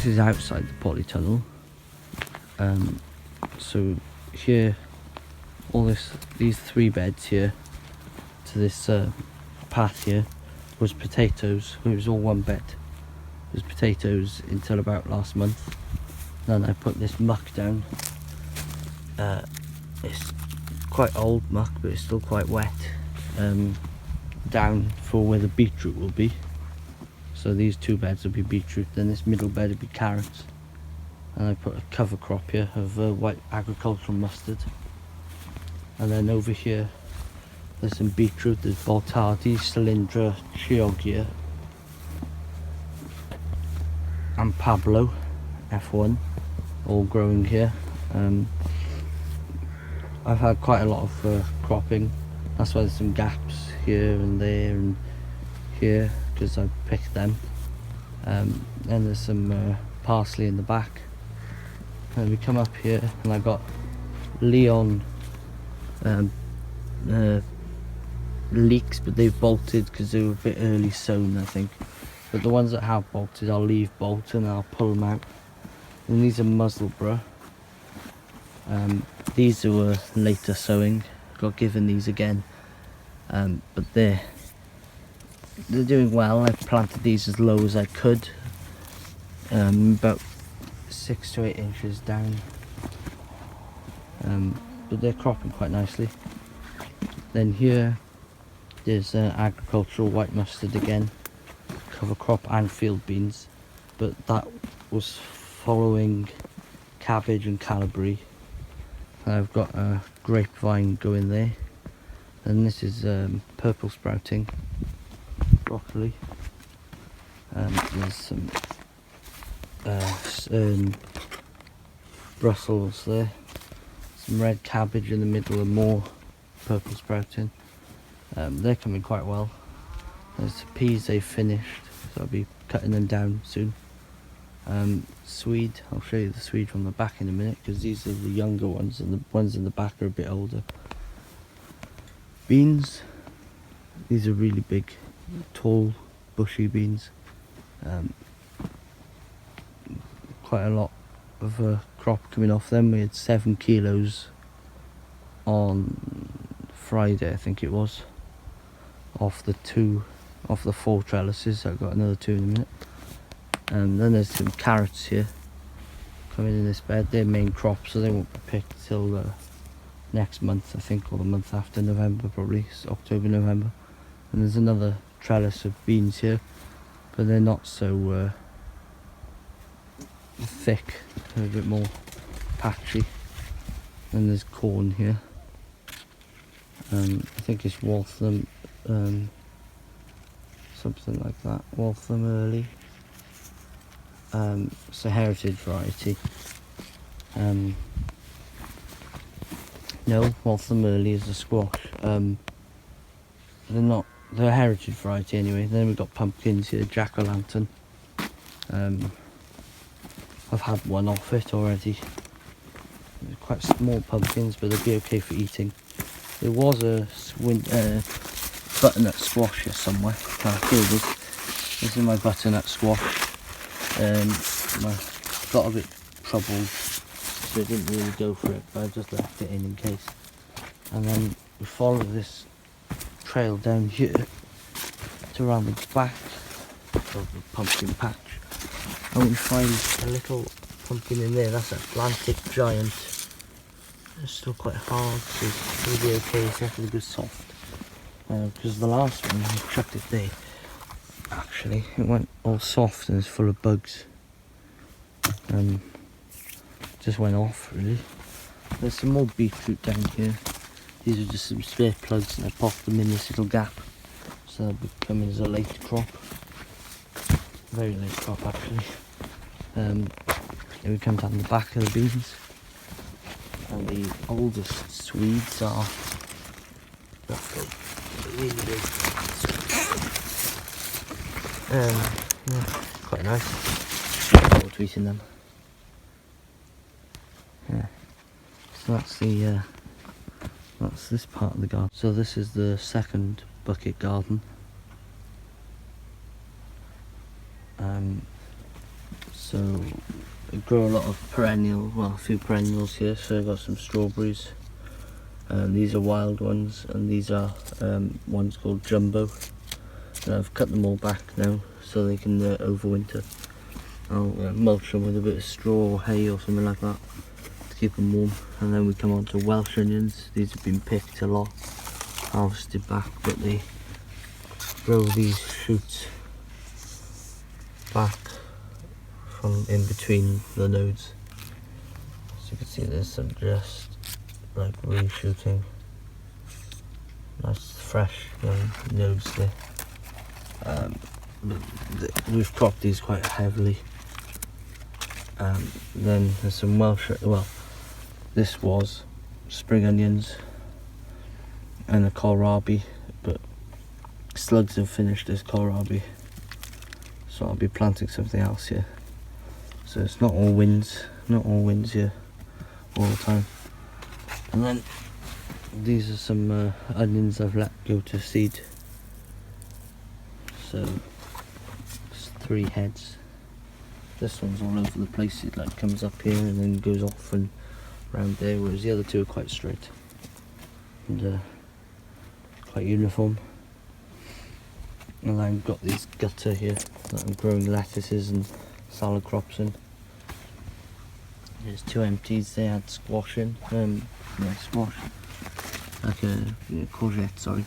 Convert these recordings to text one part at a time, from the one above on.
this is outside the polytunnel. So here, these 3 beds here to this path here was potatoes. It was all 1 bed. It was potatoes until about last month. Then I put this muck down. It's quite old muck, but it's still quite wet. Down for where the beetroot will be. So these 2 beds will be beetroot, then this middle bed will be carrots. And I put a cover crop here of white agricultural mustard. And then over here there's some beetroot, there's Baltardi, Cylindra, Chioggia and Pablo F1 all growing here. I've had quite a lot of cropping, that's why there's some gaps here and there and here, because I picked them. And there's some parsley in the back. And we come up here and I got Leon leeks, but they've bolted because they were a bit early sown, I think. But the ones that have bolted, I'll leave bolt and I'll pull them out. And these are Musselburgh. These were later sowing. Got given these again, but they're doing well. I've planted these as low as I could, about 6 to 8 inches down, but they're cropping quite nicely. Then here there's agricultural white mustard again, cover crop and field beans, but that was following cabbage and Calabri. I've got a grapevine going there, and this is purple sprouting broccoli. There's some Brussels there, some red cabbage in the middle and more purple sprouting. They're coming quite well. There's the peas they've finished, so I'll be cutting them down soon. Swede, I'll show you the swede from the back in a minute, because these are the younger ones and the ones in the back are a bit older. Beans, these are really big, tall, bushy beans. Quite a lot of crop coming off them. We had 7 kilos on Friday, I think it was, off the 4 trellises. I've got another 2 in a minute. And then there's some carrots here coming in this bed. They're main crop, so they won't be picked till next month, I think, or the month after, November probably, it's October, November. And there's another trellis of beans here, but they're not so thick, they're a bit more patchy. And there's corn here. I think it's Waltham, something like that, Waltham Early. It's a heritage variety. No, Waltham Early is a squash. They're a heritage variety anyway. Then we've got pumpkins here, jack-o'-lantern. I've had one off it already. They're quite small pumpkins, but they'll be okay for eating. There was a butternut squash here somewhere. Here it is. This is my butternut squash. I got a bit troubled, so I didn't really go for it, but I just left it in case. And then we follow this trail down here to around the back of the pumpkin patch, and we find a little pumpkin in there. That's Atlantic Giant. It's still quite hard, so it's going to be okay. It's definitely good soft, because the last one I chucked it there. Actually, it went all soft and it's full of bugs. Just went off really. There's some more beetroot down here. These are just some spare plugs, and I popped them in this little gap, so they'll be coming as a late crop. Very late crop actually. Then we come down the back of the beans, and the oldest Swedes are really big. Yeah, quite nice. Forward to eating them. Yeah. So that's this part of the garden. So this is the second bucket garden. So I grow a lot of a few perennials here. So I've got some strawberries. These are wild ones, and these are ones called jumbo. And I've cut them all back now so they can overwinter. I'll mulch them with a bit of straw or hay or something like that to keep them warm. And then we come on to Welsh onions. These have been picked a lot, harvested back, but they grow these shoots back from in between the nodes. So you can see there's some just like reshooting. Nice fresh young nodes there. We've cropped these quite heavily. Then there's some Welsh, this was spring onions and a kohlrabi, but slugs have finished this kohlrabi, so I'll be planting something else here. So it's not all winds here all the time. And then these are some onions I've let go to seed. So it's 3 heads. This one's all over the place. It like comes up here and then goes off and around there, whereas the other 2 are quite straight and quite uniform. And I've got these gutter here that I'm growing lettuces and salad crops in. There's 2 empties. They had squash in, squash, like a courgette, sorry.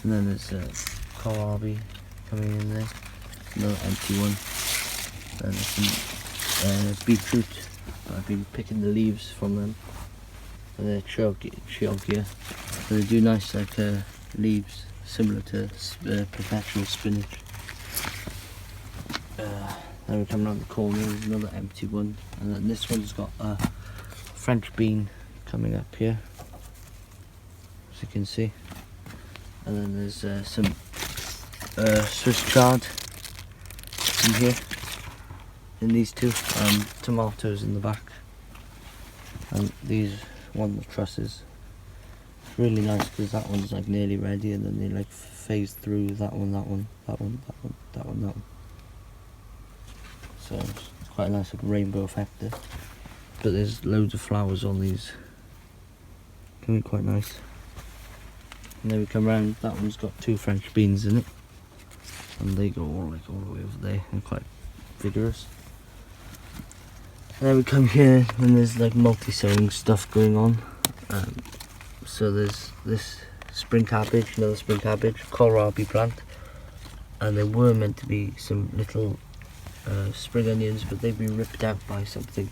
And then there's kohlrabi coming in there, another empty one. And there's some beetroot. I've been picking the leaves from them. And they're chiogia. So they do nice like leaves, similar to perpetual spinach. Then we come around the corner, there's another empty one. And then this one's got a French bean coming up here, as you can see. And then there's some Swiss chard in here, in these 2, tomatoes in the back. And these one of the trusses. It's really nice because that one's like nearly ready, and then they like phase through that one, that one, that one, that one, that one, that one. So it's quite a nice like rainbow effect there. But there's loads of flowers on these. Can be quite nice. And then we come round, that one's got 2 French beans in it. And they go all the way over there and quite vigorous. And then we come here and there's like multi-sowing stuff going on. So there's this spring cabbage, another spring cabbage, kohlrabi plant. And there were meant to be some little spring onions, but they've been ripped out by something.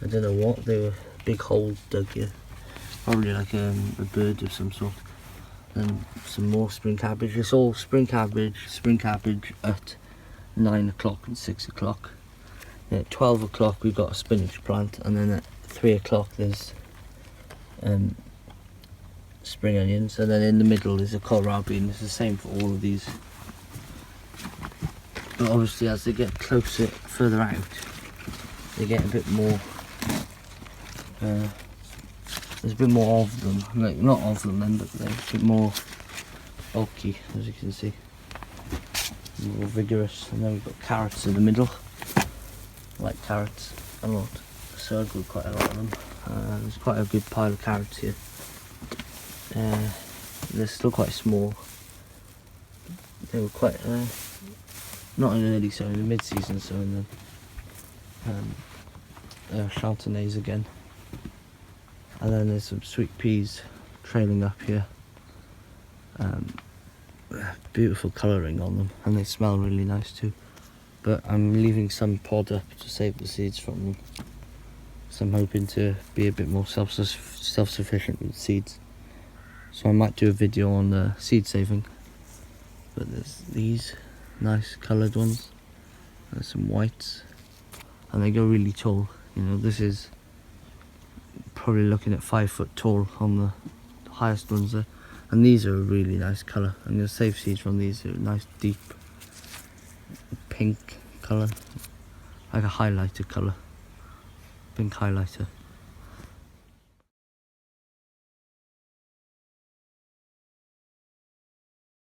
I don't know what, they were big holes dug here. Probably like a bird of some sort. And some more spring cabbage. It's all spring cabbage at 9 o'clock and 6 o'clock. At 12 o'clock we've got a spinach plant, and then at 3 o'clock there's spring onions, and then in the middle is a kohlrabi, and it's the same for all of these. But obviously as they get closer, further out, they get a bit more, there's a bit more of them, like not of them then, but they're a bit more bulky, as you can see, more vigorous. And then we've got carrots in the middle, like carrots a lot, so I grew quite a lot of them. There's quite a good pile of carrots here. They're still quite small. They were quite, not in early sowing, in mid-season sowing then. Chardonnays again. And then there's some sweet peas trailing up here. Beautiful colouring on them, and they smell really nice too. But I'm leaving some pod up to save the seeds from them. So I'm hoping to be a bit more self-sufficient with seeds. So I might do a video on seed saving. But there's these nice coloured ones. There's some whites. And they go really tall. You know, this is probably looking at 5 foot tall on the highest ones there. And these are a really nice colour. I'm going to save seeds from these. They're a nice deep pink colour, like a highlighter colour, pink highlighter.